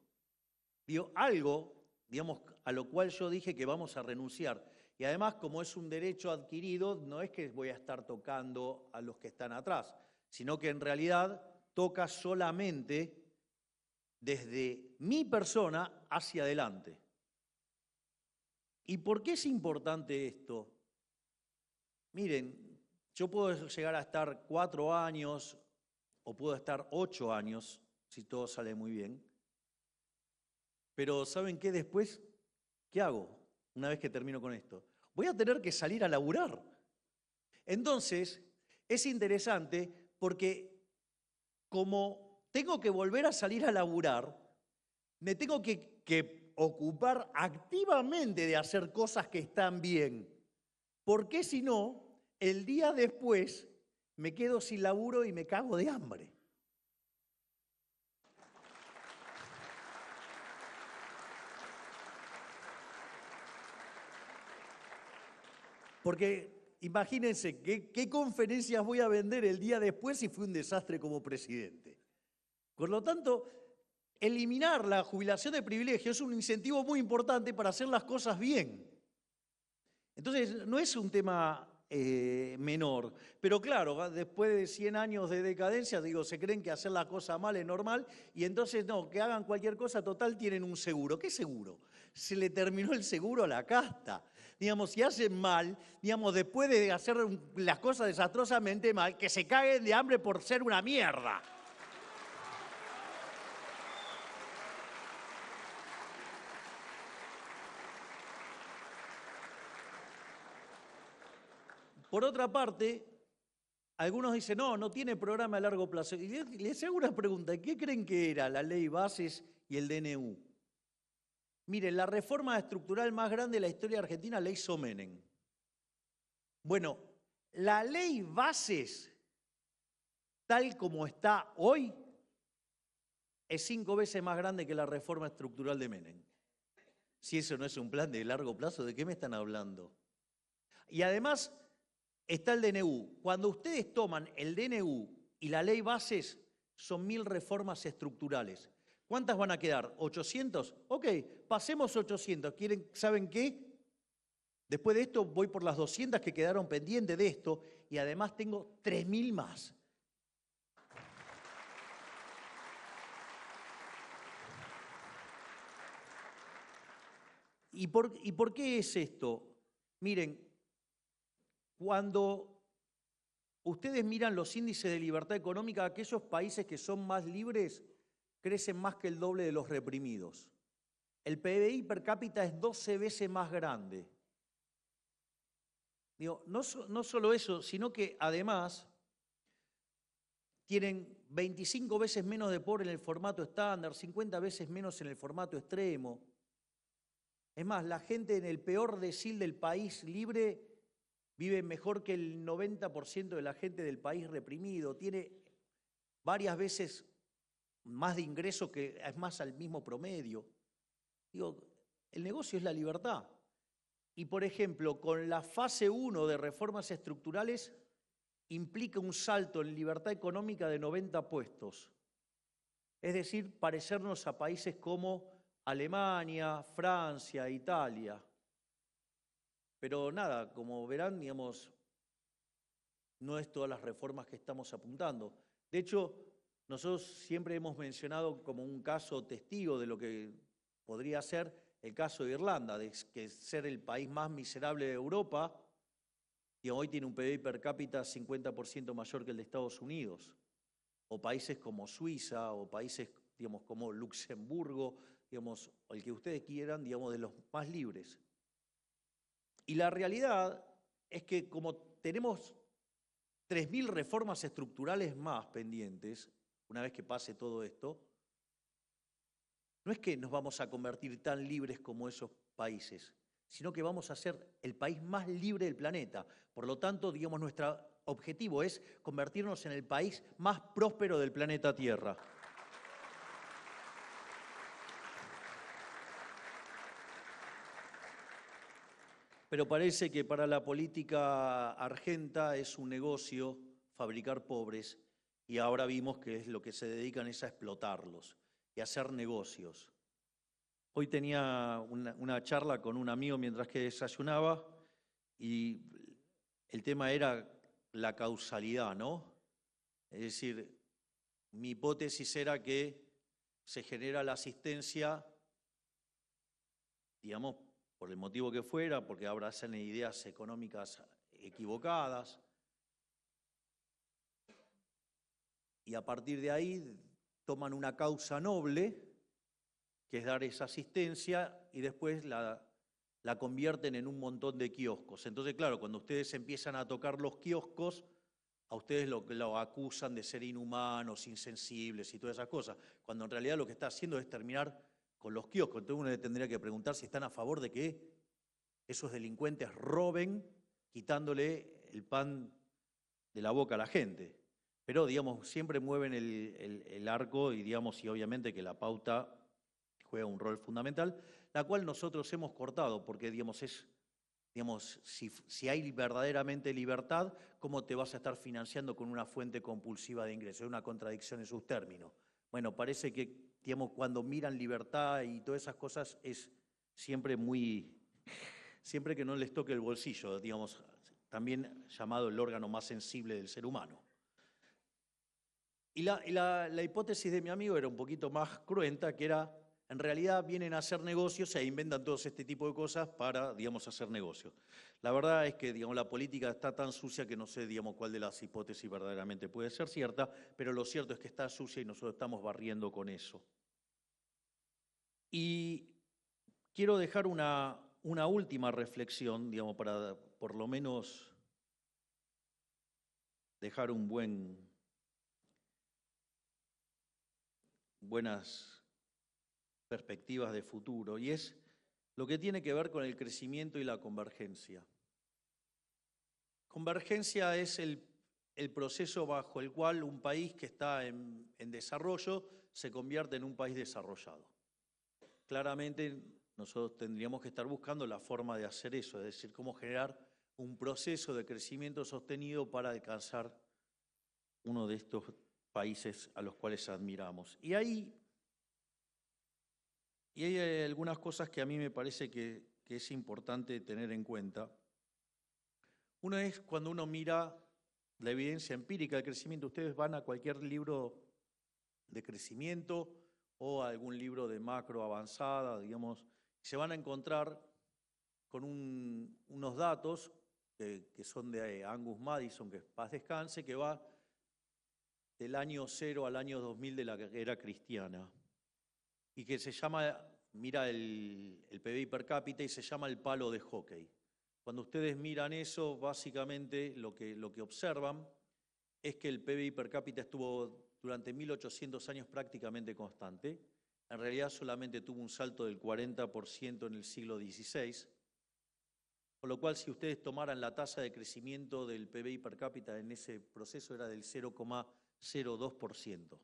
Algo, digamos, a lo cual yo dije que vamos a renunciar. Y además, como es un derecho adquirido, no es que voy a estar tocando a los que están atrás, sino que en realidad toca solamente desde mi persona hacia adelante. ¿Y por qué es importante esto? Miren, yo puedo llegar a estar 4 años o puedo estar 8 años, si todo sale muy bien. Pero ¿saben qué después? ¿Qué hago una vez que termino con esto? Voy a tener que salir a laburar. Entonces, es interesante porque como tengo que volver a salir a laburar, me tengo que ocupar activamente de hacer cosas que están bien. Porque si no, el día después me quedo sin laburo y me cago de hambre. Porque imagínense, ¿qué conferencias voy a vender el día después si fue un desastre como presidente? Por lo tanto, eliminar la jubilación de privilegio es un incentivo muy importante para hacer las cosas bien. Entonces, no es un tema menor, pero claro, después de 100 años de decadencia, digo, se creen que hacer la cosa mal es normal y entonces no, que hagan cualquier cosa, total, tienen un seguro. ¿Qué seguro? Se le terminó el seguro a la casta. Digamos, si hacen mal, digamos, después de hacer las cosas desastrosamente mal, que se caguen de hambre por ser una mierda. Por otra parte, algunos dicen, no, no tiene programa a largo plazo. Y les hago una pregunta, ¿qué creen que era la ley Bases y el DNU? Miren, la reforma estructural más grande de la historia argentina la hizo Menem. Bueno, la ley Bases, tal como está hoy, es 5 veces más grande que la reforma estructural de Menem. Si eso no es un plan de largo plazo, ¿de qué me están hablando? Y además está el DNU. Cuando ustedes toman el DNU y la ley Bases, son 1000 reformas estructurales. ¿Cuántas van a quedar? ¿800? Ok, pasemos 800. ¿Saben qué? Después de esto voy por las 200 que quedaron pendientes de esto y además tengo 3000 más. ¿Y por qué es esto? Miren, cuando ustedes miran los índices de libertad económica, aquellos países que son más libres crecen más que el doble de los reprimidos. El PBI per cápita es 12 veces más grande. Digo, no solo eso, sino que además tienen 25 veces menos de pobre en el formato estándar, 50 veces menos en el formato extremo. Es más, la gente en el peor decil del país libre vive mejor que el 90% de la gente del país reprimido, tiene varias veces más de ingresos que es más al mismo promedio. Digo, el negocio es la libertad. Y por ejemplo, con la fase 1 de reformas estructurales implica un salto en libertad económica de 90 puestos. Es decir, parecernos a países como Alemania, Francia, Italia. Pero nada, como verán, digamos, no es todas las reformas que estamos apuntando. De hecho, nosotros siempre hemos mencionado como un caso testigo de lo que podría ser el caso de Irlanda, de que ser el país más miserable de Europa, y hoy tiene un PIB per cápita 50% mayor que el de Estados Unidos, o países como Suiza, o países, digamos, como Luxemburgo, digamos, o el que ustedes quieran, digamos, de los más libres. Y la realidad es que como tenemos 3000 reformas estructurales más pendientes, una vez que pase todo esto, no es que nos vamos a convertir tan libres como esos países, sino que vamos a ser el país más libre del planeta. Por lo tanto, digamos, nuestro objetivo es convertirnos en el país más próspero del planeta Tierra. Pero parece que para la política argenta es un negocio fabricar pobres y ahora vimos que es lo que se dedican es a explotarlos y a hacer negocios. Hoy tenía una charla con un amigo mientras que desayunaba y el tema era la causalidad, ¿no? Es decir, mi hipótesis era que se genera la asistencia, digamos, por el motivo que fuera, porque abrazan ideas económicas equivocadas, y a partir de ahí toman una causa noble, que es dar esa asistencia, y después la convierten en un montón de kioscos. Entonces, claro, cuando ustedes empiezan a tocar los kioscos, a ustedes lo acusan de ser inhumanos, insensibles y todas esas cosas, cuando en realidad lo que está haciendo es terminar con los kioscos. Entonces uno tendría que preguntar si están a favor de que esos delincuentes roben, quitándole el pan de la boca a la gente. Pero, digamos, siempre mueven el arco y, digamos, y obviamente que la pauta juega un rol fundamental, la cual nosotros hemos cortado, porque, digamos, si hay verdaderamente libertad, ¿cómo te vas a estar financiando con una fuente compulsiva de ingresos? Es una contradicción en sus términos. Bueno, parece que, digamos, cuando miran libertad y todas esas cosas es siempre siempre que no les toque el bolsillo, digamos, también llamado el órgano más sensible del ser humano. Y la hipótesis de mi amigo era un poquito más cruenta, que era, en realidad vienen a hacer negocios e inventan todo este tipo de cosas para, digamos, hacer negocios. La verdad es que, digamos, la política está tan sucia que no sé, digamos, cuál de las hipótesis verdaderamente puede ser cierta, pero lo cierto es que está sucia y nosotros estamos barriendo con eso. Y quiero dejar una última reflexión, digamos, para por lo menos dejar buenas perspectivas de futuro, y es lo que tiene que ver con el crecimiento y la convergencia. Convergencia es el proceso bajo el cual un país que está en desarrollo se convierte en un país desarrollado. Claramente nosotros tendríamos que estar buscando la forma de hacer eso, es decir, cómo generar un proceso de crecimiento sostenido para alcanzar uno de estos países a los cuales admiramos. Y hay algunas cosas que a mí me parece que es importante tener en cuenta. Uno es cuando uno mira la evidencia empírica del crecimiento. Ustedes van a cualquier libro de crecimiento o a algún libro de macro avanzada, digamos, se van a encontrar con unos datos que son de Angus Maddison, que paz descanse, que va del año 0 al año 2000 de la era cristiana, y que se llama, mira el PBI per cápita, y se llama el palo de hockey. Cuando ustedes miran eso, básicamente lo que observan es que el PBI per cápita estuvo durante 1800 años prácticamente constante. En realidad solamente tuvo un salto del 40% en el siglo XVI, con lo cual si ustedes tomaran la tasa de crecimiento del PBI per cápita en ese proceso era del 0,02%.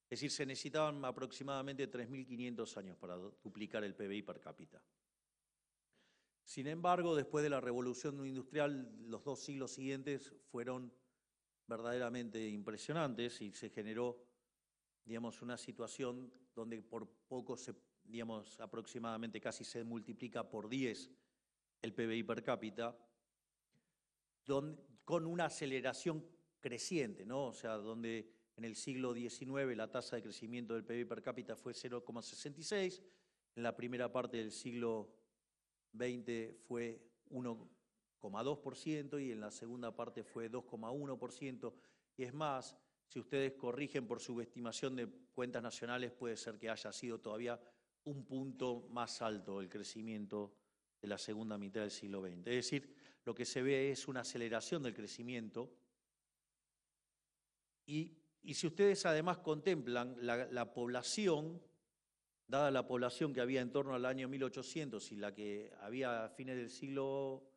Es decir, se necesitaban aproximadamente 3.500 años para duplicar el PBI per cápita. Sin embargo, después de la revolución industrial, los 2 siglos siguientes fueron verdaderamente impresionantes y se generó, digamos, una situación donde por poco digamos, aproximadamente casi se multiplica por 10 el PBI per cápita, con una aceleración creciente, ¿no? O sea, donde en el siglo XIX la tasa de crecimiento del PBI per cápita fue 0,66, en la primera parte del siglo XX fue 1,2% y en la segunda parte fue 2,1%. Y es más, si ustedes corrigen por subestimación de cuentas nacionales, puede ser que haya sido todavía un punto más alto el crecimiento de la segunda mitad del siglo XX. Es decir, lo que se ve es una aceleración del crecimiento. Y si ustedes además contemplan la población, dada la población que había en torno al año 1800 y la que había a fines del siglo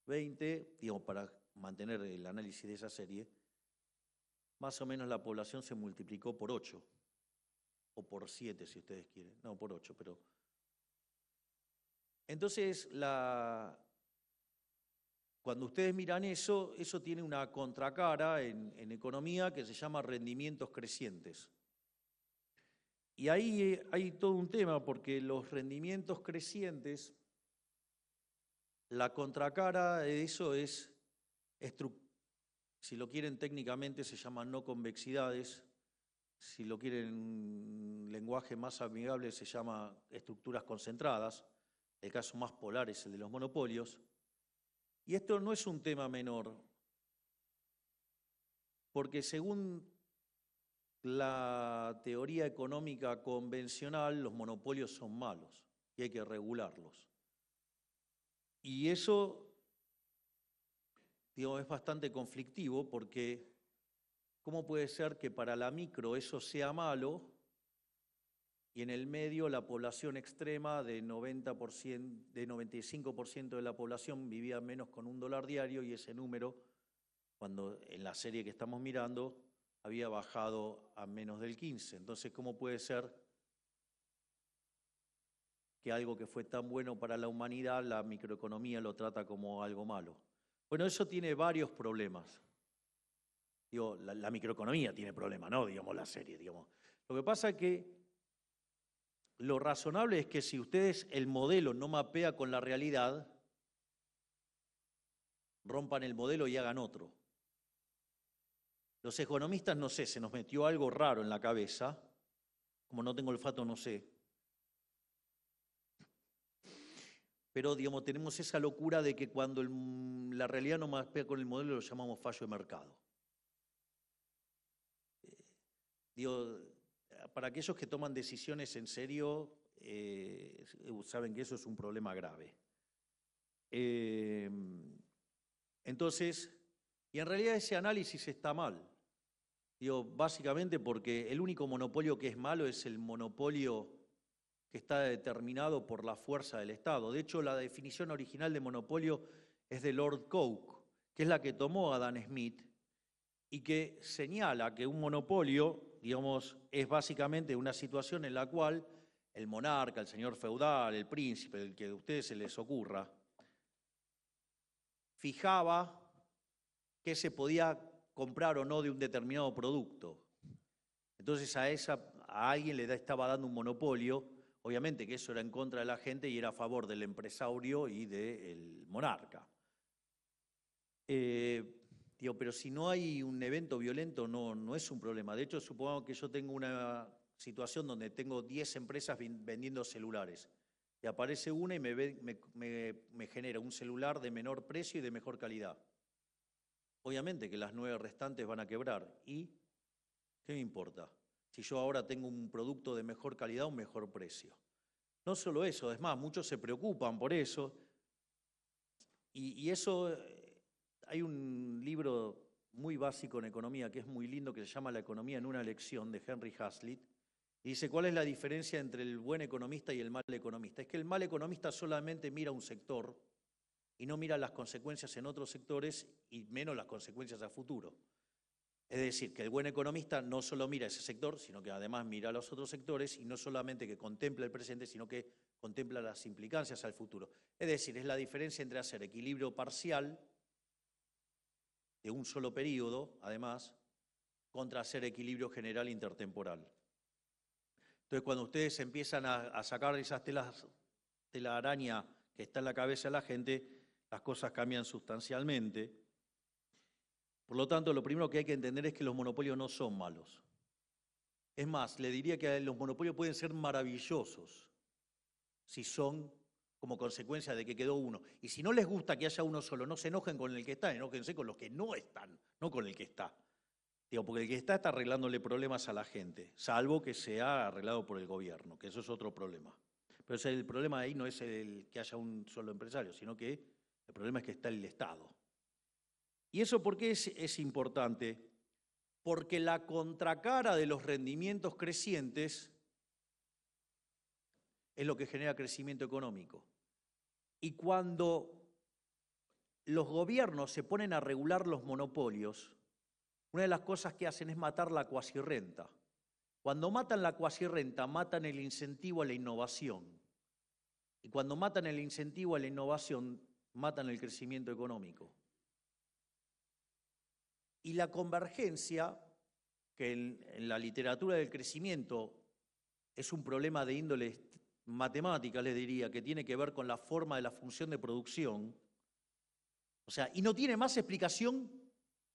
XX, digamos, para mantener el análisis de esa serie, más o menos la población se multiplicó por 8, o por 7 si ustedes quieren, no, por 8, pero... Entonces, cuando ustedes miran eso tiene una contracara en economía que se llama rendimientos crecientes. Y ahí hay todo un tema, porque los rendimientos crecientes, La contracara de eso es, si lo quieren técnicamente, se llaman no convexidades. Si lo quieren en un lenguaje más amigable, se llama estructuras concentradas. El caso más polar es el de los monopolios. Y esto no es un tema menor, porque según la teoría económica convencional, los monopolios son malos y hay que regularlos. Y eso, digamos, es bastante conflictivo porque ¿cómo puede ser que para la micro eso sea malo y en el medio la población extrema de 90%, de 95% de la población vivía menos con $1 diario y ese número, cuando en la serie que estamos mirando, había bajado a menos del 15%? Entonces, ¿cómo puede ser que algo que fue tan bueno para la humanidad, la microeconomía lo trata como algo malo? Bueno, eso tiene varios problemas. Digo, la microeconomía tiene problemas, no digamos la serie, digamos. Lo que pasa es que lo razonable es que si ustedes el modelo no mapea con la realidad, rompan el modelo y hagan otro. Los economistas, no sé, se nos metió algo raro en la cabeza, como no tengo olfato, no sé. Pero, digamos, tenemos esa locura de que cuando la realidad no mapea con el modelo lo llamamos fallo de mercado. Digo, para aquellos que toman decisiones en serio, saben que eso es un problema grave. Entonces, y en realidad ese análisis está mal. Digo, básicamente porque el único monopolio que es malo es el monopolio que está determinado por la fuerza del Estado. De hecho, la definición original de monopolio es de Lord Coke, que es la que tomó Adam Smith y que señala que un monopolio, digamos, es básicamente una situación en la cual el monarca, el señor feudal, el príncipe, el que a ustedes se les ocurra, fijaba qué se podía comprar o no de un determinado producto. Entonces a alguien le estaba dando un monopolio, obviamente que eso era en contra de la gente y era a favor del empresario y del monarca. Pero si no hay un evento violento, no es un problema. De hecho, supongamos que yo tengo una situación donde tengo 10 empresas vendiendo celulares. Y aparece una y me genera un celular de menor precio y de mejor calidad. Obviamente que las 9 restantes van a quebrar. ¿Y qué me importa? Si yo ahora tengo un producto de mejor calidad, un mejor precio. No solo eso, es más, muchos se preocupan por eso. Y eso, hay un libro muy básico en economía que es muy lindo, que se llama La economía en una lección, de Henry Hazlitt. Y dice, ¿cuál es la diferencia entre el buen economista y el mal economista? Es que el mal economista solamente mira un sector y no mira las consecuencias en otros sectores y menos las consecuencias a futuro. Es decir, que el buen economista no solo mira ese sector, sino que además mira los otros sectores y no solamente que contempla el presente, sino que contempla las implicancias al futuro. Es decir, es la diferencia entre hacer equilibrio parcial de un solo periodo, además, contra hacer equilibrio general intertemporal. Entonces, cuando ustedes empiezan a sacar esas telas de la araña que está en la cabeza de la gente, las cosas cambian sustancialmente. Por lo tanto, lo primero que hay que entender es que los monopolios no son malos. Es más, le diría que los monopolios pueden ser maravillosos si son como consecuencia de que quedó uno. Y si no les gusta que haya uno solo, no se enojen con el que está, enójense con los que no están, no con el que está. Digo, porque el que está arreglándole problemas a la gente, salvo que sea arreglado por el gobierno, que eso es otro problema. Pero el problema ahí no es el que haya un solo empresario, sino que el problema es que está el Estado. ¿Y eso por qué es importante? Porque la contracara de los rendimientos crecientes es lo que genera crecimiento económico. Y cuando los gobiernos se ponen a regular los monopolios, una de las cosas que hacen es matar la cuasirrenta. Cuando matan la cuasirrenta, matan el incentivo a la innovación. Y cuando matan el incentivo a la innovación, matan el crecimiento económico. Y la convergencia, que en la literatura del crecimiento es un problema de índole matemática, les diría, que tiene que ver con la forma de la función de producción. O sea, y no tiene más explicación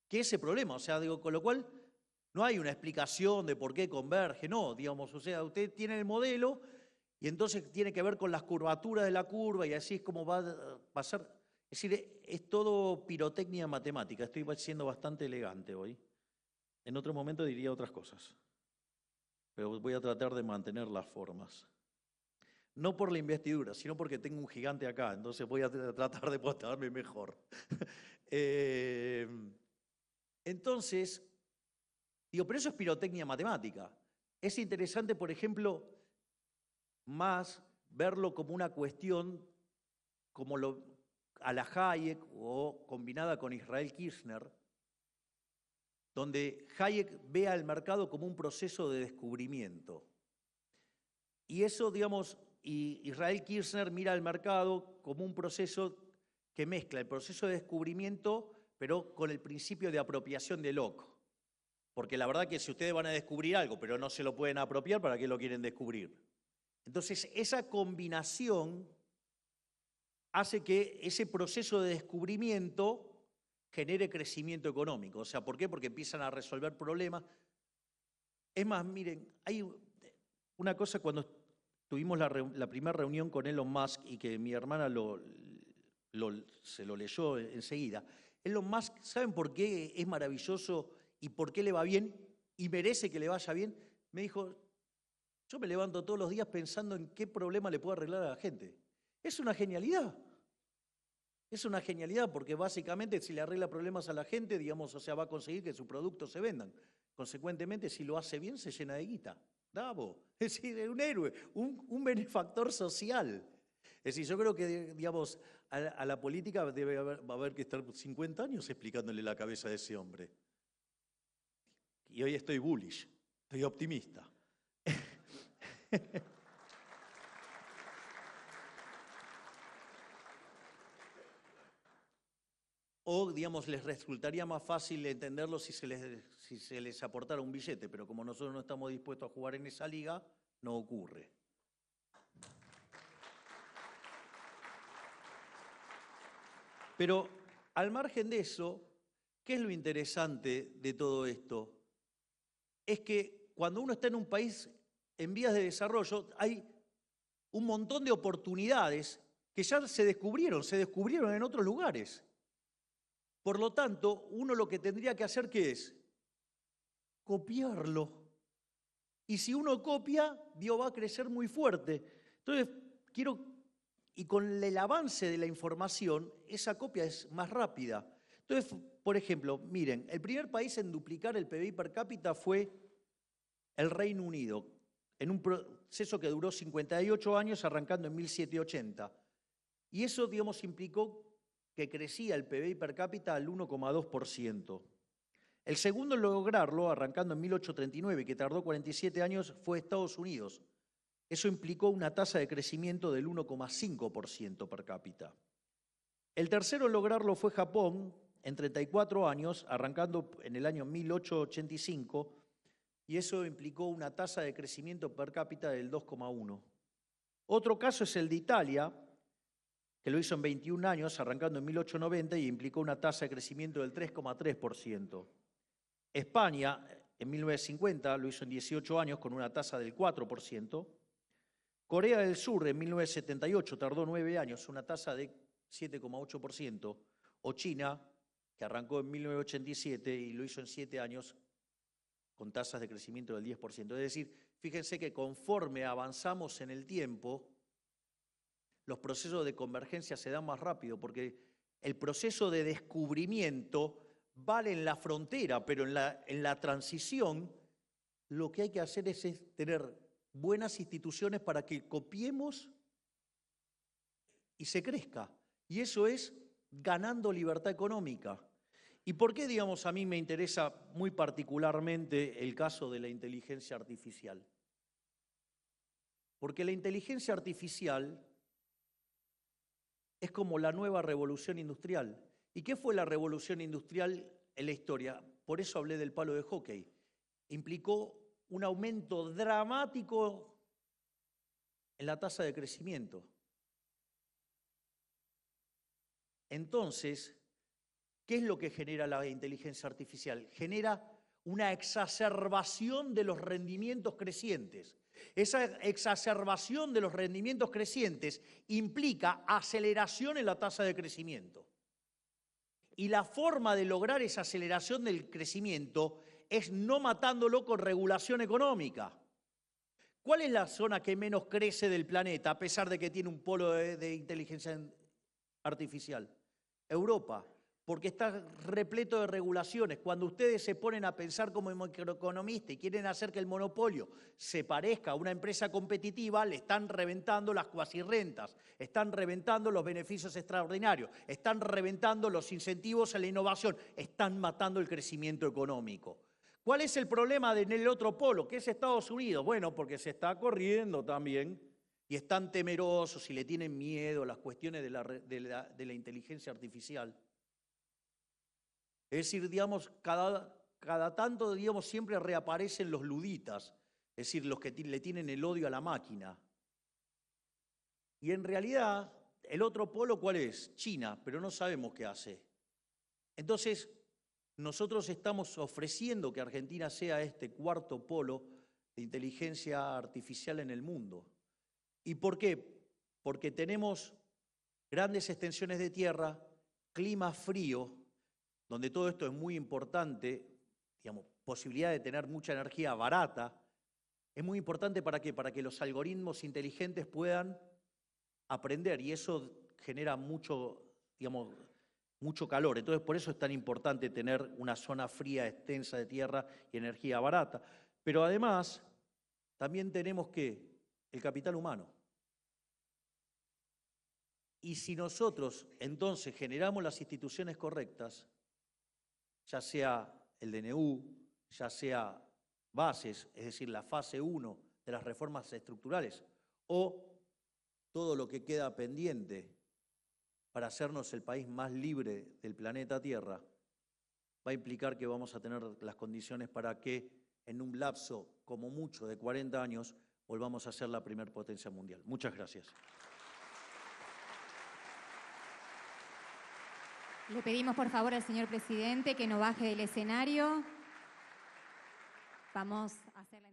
que ese problema. O sea, digo, con lo cual no hay una explicación de por qué converge, no, digamos, o sea, usted tiene el modelo y entonces tiene que ver con las curvaturas de la curva y así es como va a pasar. Es decir, es todo pirotecnia matemática. Estoy siendo bastante elegante hoy. En otro momento diría otras cosas, pero voy a tratar de mantener las formas. No por la investidura, sino porque tengo un gigante acá, entonces voy a tratar de portarme mejor. Entonces, digo, pero eso es pirotecnia matemática. Es interesante, por ejemplo, más verlo como una cuestión como a la Hayek o combinada con Israel Kirchner, donde Hayek ve al mercado como un proceso de descubrimiento. Y eso, digamos, y Israel Kirchner mira al mercado como un proceso que mezcla el proceso de descubrimiento, pero con el principio de apropiación de Locke. Porque la verdad que si ustedes van a descubrir algo, pero no se lo pueden apropiar, ¿para qué lo quieren descubrir? Entonces, esa combinación hace que ese proceso de descubrimiento genere crecimiento económico. O sea, ¿por qué? Porque empiezan a resolver problemas. Es más, miren, hay una cosa cuando tuvimos la primera reunión con Elon Musk y que mi hermana se lo leyó enseguida. Elon Musk, ¿saben por qué es maravilloso y por qué le va bien y merece que le vaya bien? Me dijo, yo me levanto todos los días pensando en qué problema le puedo arreglar a la gente. Es una genialidad. Es una genialidad porque básicamente si le arregla problemas a la gente, digamos, o sea, va a conseguir que sus productos se vendan. Consecuentemente, si lo hace bien, se llena de guita. Bravo. Es decir, es un héroe, un benefactor social. Es decir, yo creo que, digamos, a la política va a haber que estar 50 años explicándole la cabeza de ese hombre. Y hoy estoy bullish, estoy optimista. O, digamos, les resultaría más fácil entenderlo si se les aportara un billete, pero como nosotros no estamos dispuestos a jugar en esa liga, no ocurre. Pero al margen de eso, ¿qué es lo interesante de todo esto? Es que cuando uno está en un país en vías de desarrollo, hay un montón de oportunidades que ya se descubrieron en otros lugares. Por lo tanto, uno lo que tendría que hacer, ¿qué es? Copiarlo. Y si uno copia, Dios va a crecer muy fuerte. Entonces, y con el avance de la información, esa copia es más rápida. Entonces, por ejemplo, miren, el primer país en duplicar el PBI per cápita fue el Reino Unido, en un proceso que duró 58 años, arrancando en 1780. Y eso, digamos, implicó que crecía el PBI per cápita al 1,2%. El segundo en lograrlo, arrancando en 1839, que tardó 47 años, fue Estados Unidos. Eso implicó una tasa de crecimiento del 1,5% per cápita. El tercero en lograrlo fue Japón, en 34 años, arrancando en el año 1885, y eso implicó una tasa de crecimiento per cápita del 2,1%. Otro caso es el de Italia, que lo hizo en 21 años, arrancando en 1890, y implicó una tasa de crecimiento del 3,3%. España, en 1950, lo hizo en 18 años con una tasa del 4%. Corea del Sur, en 1978, tardó 9 años, una tasa de 7,8%. O China, que arrancó en 1987 y lo hizo en 7 años, con tasas de crecimiento del 10%. Es decir, fíjense que conforme avanzamos en el tiempo, los procesos de convergencia se dan más rápido, porque el proceso de descubrimiento vale en la frontera, pero en la transición lo que hay que hacer es tener buenas instituciones para que copiemos y se crezca. Y eso es ganando libertad económica. ¿Y por qué, digamos, a mí me interesa muy particularmente el caso de la inteligencia artificial? Porque la inteligencia artificial es como la nueva revolución industrial. ¿Y qué fue la revolución industrial en la historia? Por eso hablé del palo de hockey. Implicó un aumento dramático en la tasa de crecimiento. Entonces, ¿qué es lo que genera la inteligencia artificial? Genera una exacerbación de los rendimientos crecientes. Esa exacerbación de los rendimientos crecientes implica aceleración en la tasa de crecimiento. Y la forma de lograr esa aceleración del crecimiento es no matándolo con regulación económica. ¿Cuál es la zona que menos crece del planeta a pesar de que tiene un polo de inteligencia artificial? Europa, porque está repleto de regulaciones. Cuando ustedes se ponen a pensar como microeconomistas y quieren hacer que el monopolio se parezca a una empresa competitiva, le están reventando las cuasirrentas, están reventando los beneficios extraordinarios, están reventando los incentivos a la innovación, están matando el crecimiento económico. ¿Cuál es el problema en el otro polo, que es Estados Unidos? Bueno, porque se está corriendo también y están temerosos y le tienen miedo a las cuestiones de la inteligencia artificial. Es decir, digamos, cada tanto, digamos, siempre reaparecen los luditas, es decir, los que le tienen el odio a la máquina. Y en realidad, el otro polo, ¿cuál es? China, pero no sabemos qué hace. Entonces, nosotros estamos ofreciendo que Argentina sea este cuarto polo de inteligencia artificial en el mundo. ¿Y por qué? Porque tenemos grandes extensiones de tierra, clima frío, donde todo esto es muy importante, digamos, posibilidad de tener mucha energía barata. Es muy importante ¿para qué? Para que los algoritmos inteligentes puedan aprender y eso genera mucho, digamos, mucho calor. Entonces, por eso es tan importante tener una zona fría, extensa de tierra y energía barata. Pero además, también tenemos que el capital humano. Y si nosotros entonces generamos las instituciones correctas, ya sea el DNU, ya sea bases, es decir, la fase 1 de las reformas estructurales, o todo lo que queda pendiente para hacernos el país más libre del planeta Tierra, va a implicar que vamos a tener las condiciones para que en un lapso como mucho de 40 años volvamos a ser la primer potencia mundial. Muchas gracias. Le pedimos por favor al señor presidente que no baje del escenario. Vamos a hacer la